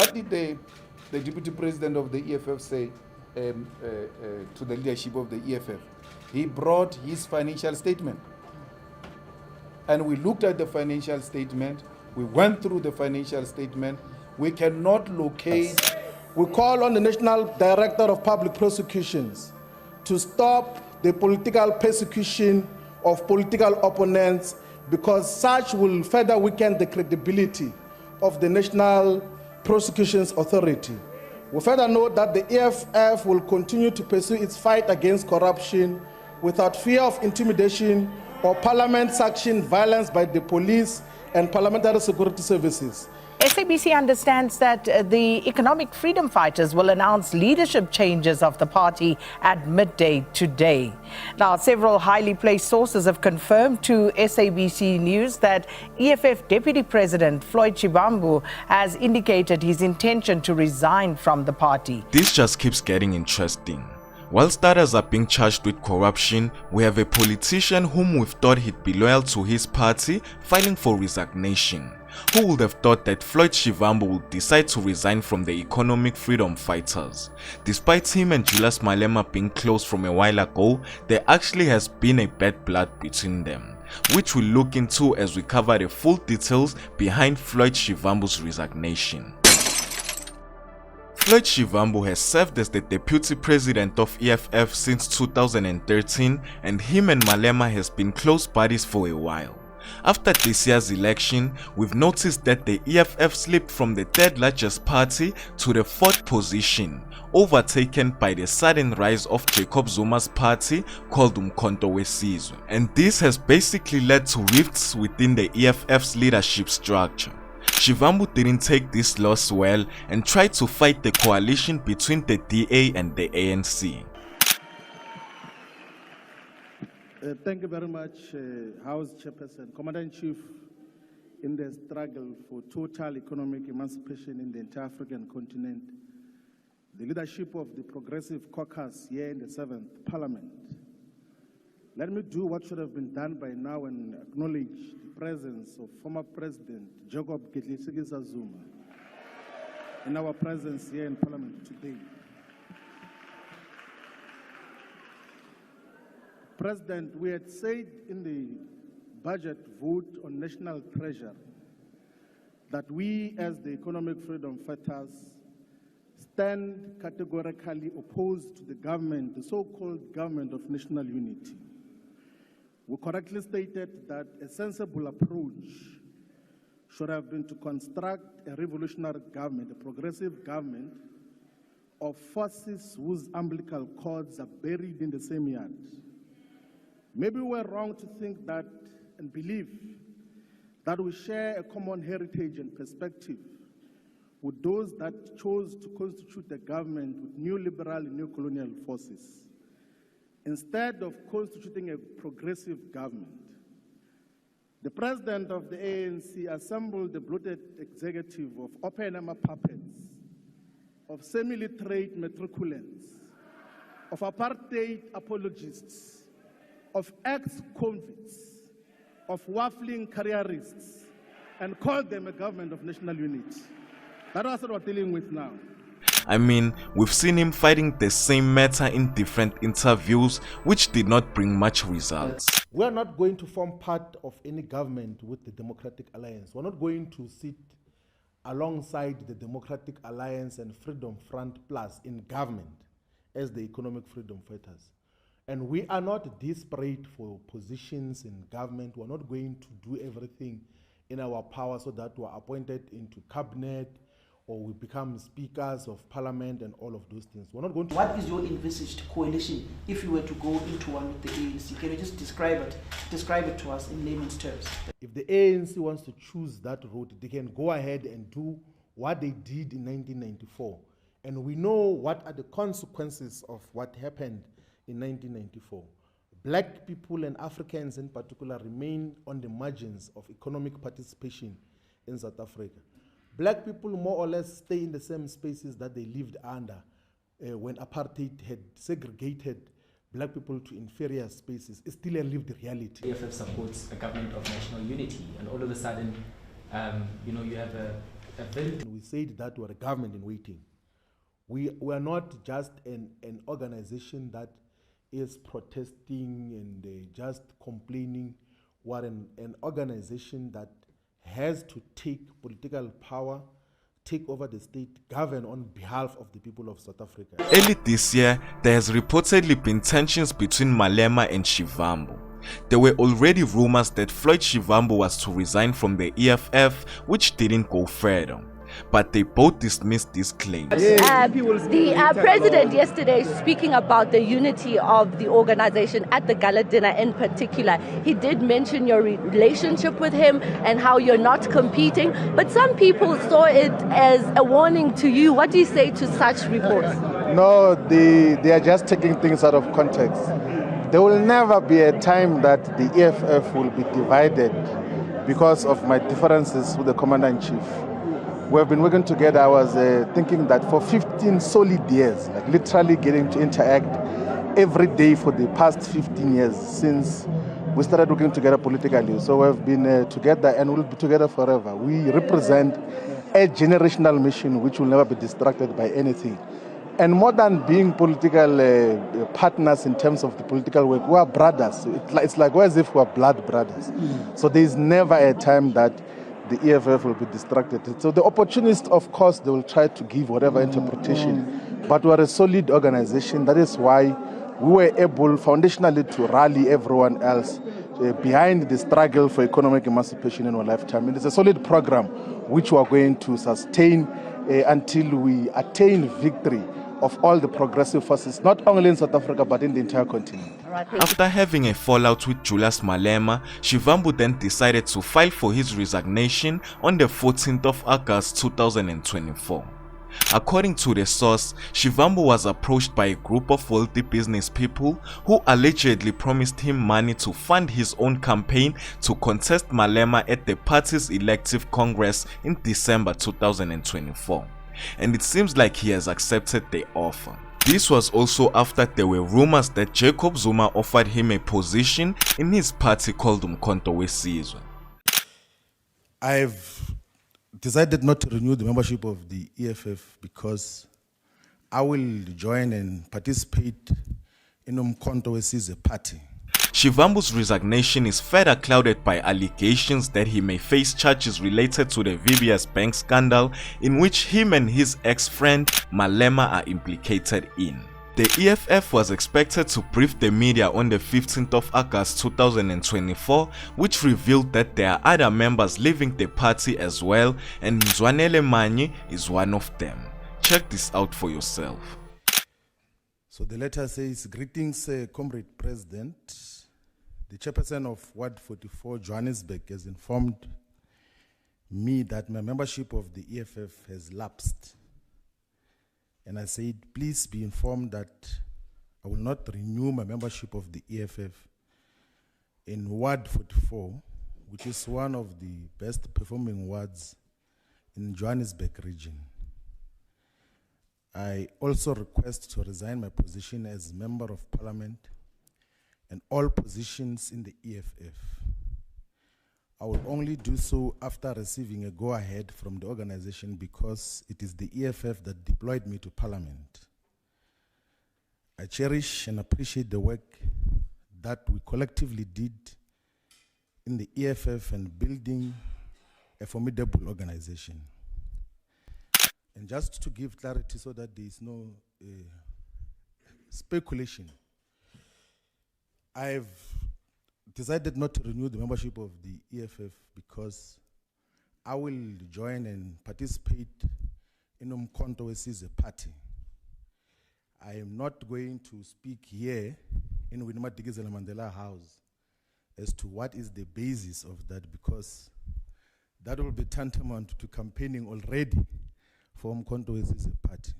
what did the Deputy President of the EFF say to the leadership of the EFF? He brought his financial statement. And we looked at the financial statement. We went through the financial statement. We cannot locate. We call on the National Director of Public Prosecutions to stop the political persecution of political opponents, because such will further weaken the credibility of the National Prosecutions Authority. We further note that the EFF will continue to pursue its fight against corruption without fear of intimidation or parliament-sanctioned violence by the police and parliamentary security services. SABC understands that the economic freedom fighters will announce leadership changes of the party at midday today. Now, several highly placed sources have confirmed to SABC News that EFF Deputy President Floyd Shivambu has indicated his intention to resign from the party. This just keeps getting interesting. Whilst others are being charged with corruption, we have a politician whom we thought he'd be loyal to his party filing for resignation. Who would have thought that Floyd Shivambu would decide to resign from the economic freedom fighters? Despite him and Julius Malema being close from a while ago, there actually has been a bad blood between them, which we'll look into as we cover the full details behind Floyd Shivambu's resignation. Floyd Shivambu has served as the Deputy President of EFF since 2013, and him and Malema has been close buddies for a while. After this year's election, we've noticed that the EFF slipped from the third largest party to the fourth position, overtaken by the sudden rise of Jacob Zuma's party called Umkhonto Wesizwe. And this has basically led to rifts within the EFF's leadership structure. Shivambu didn't take this loss well and tried to fight the coalition between the DA and the ANC. Thank you very much, House Chairperson. Commander-in-Chief, in the struggle for total economic emancipation in the entire African continent, the leadership of the Progressive Caucus here in the 7th Parliament, let me do what should have been done by now and acknowledge the presence of former President Jacob Zuma in our presence here in Parliament today. President, we had said in the budget vote on national treasure that we, as the economic freedom fighters, stand categorically opposed to the government, the so-called government of national unity. We correctly stated that a sensible approach should have been to construct a revolutionary government, a progressive government of forces whose umbilical cords are buried in the same yard. Maybe we're wrong to think that and believe that we share a common heritage and perspective with those that chose to constitute a government with neoliberal and neo-colonial forces. Instead of constituting a progressive government, the president of the ANC assembled a bloated executive of open-armor puppets, of semi-literate matriculants, of apartheid apologists, of ex-convicts, of waffling careerists, and called them a government of national unity. That's what we're dealing with now. I mean, we've seen him fighting the same matter in different interviews, which did not bring much results. We are not going to form part of any government with the Democratic Alliance. We're not going to sit alongside the Democratic Alliance and Freedom Front Plus in government as the economic freedom fighters. And we are not desperate for positions in government. We're not going to do everything in our power so that we're appointed into cabinet or we become speakers of parliament and all of those things. We're not going to... What is your envisaged coalition if you were to go into one with the ANC? Can you just describe it to us in layman's terms? If the ANC wants to choose that route, they can go ahead and do what they did in 1994. And we know what are the consequences of what happened in 1994. Black people and Africans in particular remain on the margins of economic participation in South Africa. Black people more or less stay in the same spaces that they lived under when apartheid had segregated black people to inferior spaces. It's still a lived reality. EFF supports a government of national unity, and all of a sudden, you have a very... we said that we're a government in waiting. We are not just an organization that is protesting and just complaining. We're an organization that has to take political power, take over the state, govern on behalf of the people of South Africa. Early this year, there has reportedly been tensions between Malema and Shivambu. There were already rumors that Floyd Shivambu was to resign from the EFF, which didn't go further. But they both dismissed these claims. The president yesterday, speaking about the unity of the organization at the gala dinner in particular, he did mention your relationship with him and how you're not competing. But some people saw it as a warning to you. What do you say to such reports? No, they are just taking things out of context. There will never be a time that the EFF will be divided because of my differences with the Commander-in-Chief. We have been working together. I was thinking that for 15 solid years, like literally getting to interact every day for the past 15 years since we started working together politically. So we've been together and we'll be together forever. We represent a generational mission which will never be distracted by anything. And more than being political partners in terms of the political work, we are brothers. It's like as if we are blood brothers. So there is never a time that the EFF will be distracted. So the opportunists, of course, they will try to give whatever interpretation, but we are a solid organization. That is why we were able foundationally to rally everyone else behind the struggle for economic emancipation in our lifetime. It is a solid program which we are going to sustain until we attain victory of all the progressive forces, not only in South Africa, but in the entire continent. After having a fallout with Julius Malema, Shivambu then decided to file for his resignation on the 14th of August 2024. According to the source, Shivambu was approached by a group of wealthy business people who allegedly promised him money to fund his own campaign to contest Malema at the party's elective congress in December 2024. And it seems like he has accepted the offer. This was also after there were rumors that Jacob Zuma offered him a position in his party called Umkhonto Wesizwe. I've decided not to renew the membership of the EFF because I will join and participate in Umkhonto Wesizwe party. Shivambu's resignation is further clouded by allegations that he may face charges related to the VBS Bank scandal, in which him and his ex-friend Malema are implicated in. The EFF was expected to brief the media on the 15th of August 2024, which revealed that there are other members leaving the party as well, and Zwanele Manyi is one of them. Check this out for yourself. So the letter says, "Greetings, Comrade President. The chairperson of Ward 44, Johannesburg, has informed me that my membership of the EFF has lapsed. And I said, please be informed that I will not renew my membership of the EFF in Ward 44, which is one of the best performing wards in Johannesburg region. I also request to resign my position as Member of Parliament and all positions in the EFF. I will only do so after receiving a go-ahead from the organization because it is the EFF that deployed me to Parliament. I cherish and appreciate the work that we collectively did in the EFF and building a formidable organization. And just to give clarity so that there is no speculation, I've decided not to renew the membership of the EFF because I will join and participate in Umkhonto Wesizwe party. I am not going to speak here in Winnie-Madikizela Mandela House as to what is the basis of that, because that will be tantamount to campaigning already for Umkhonto Wesizwe party.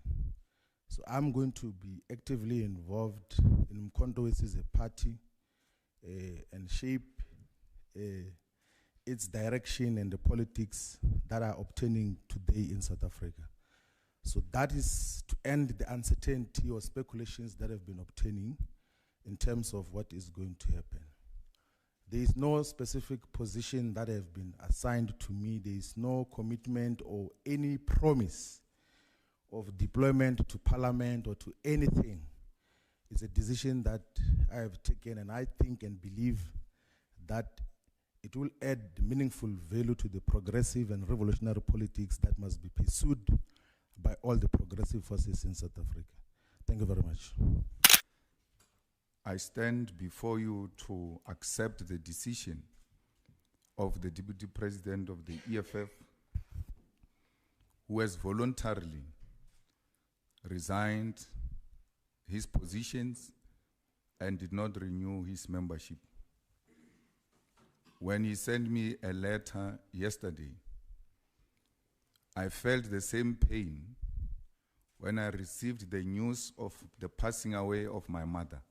So I'm going to be actively involved in Umkhonto Wesizwe party and shape its direction and the politics that are obtaining today in South Africa. So that is to end the uncertainty or speculations that have been obtaining in terms of what is going to happen. There is no specific position that have been assigned to me. There is no commitment or any promise of deployment to parliament or to anything. It's a decision that I have taken, and I think and believe that it will add meaningful value to the progressive and revolutionary politics that must be pursued by all the progressive forces in South Africa. Thank you very much. I stand before you to accept the decision of the Deputy President of the EFF, who has voluntarily resigned his positions and did not renew his membership. When he sent me a letter yesterday, I felt the same pain when I received the news of the passing away of my mother.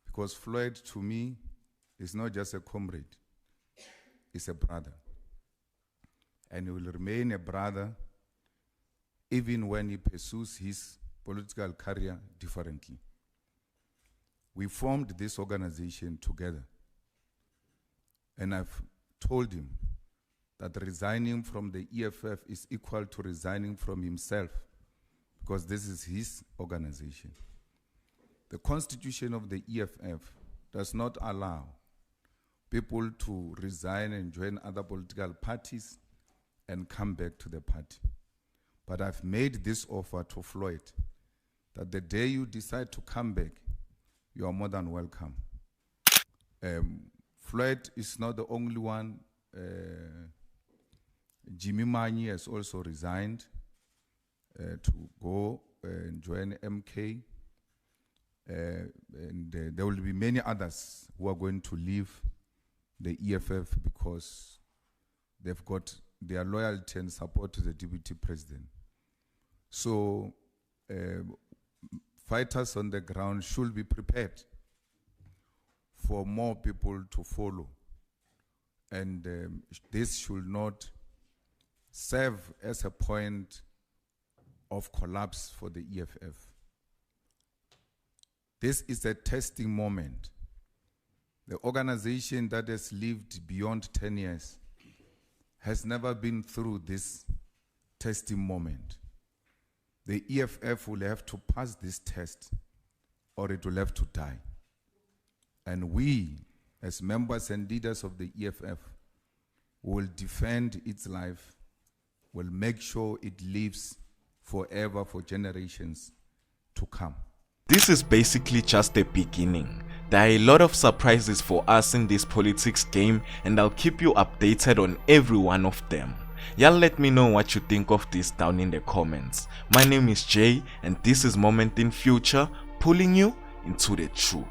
Because Floyd, to me, is not just a comrade, he's a brother. And he will remain a brother even when he pursues his political career differently. We formed this organization together. And I've told him that resigning from the EFF is equal to resigning from himself, because this is his organization. The constitution of the EFF does not allow people to resign and join other political parties and come back to the party. But I've made this offer to Floyd, that the day you decide to come back, you are more than welcome. Floyd is not the only one. Jimmy Manyi has also resigned to go and join MK. And there will be many others who are going to leave the EFF because they've got their loyalty and support to the Deputy President. So fighters on the ground should be prepared for more people to follow. And this should not serve as a point of collapse for the EFF. This is a testing moment. The organization that has lived beyond 10 years has never been through this testing moment. The EFF will have to pass this test or it will have to die. And we, as members and leaders of the EFF, will defend its life, will make sure it lives forever for generations to come. This is basically just the beginning. There are a lot of surprises for us in this politics game, and I'll keep you updated on every one of them. Y'all let me know what you think of this down in the comments. My name is Jay, and this is Moment in Future, pulling you into the truth.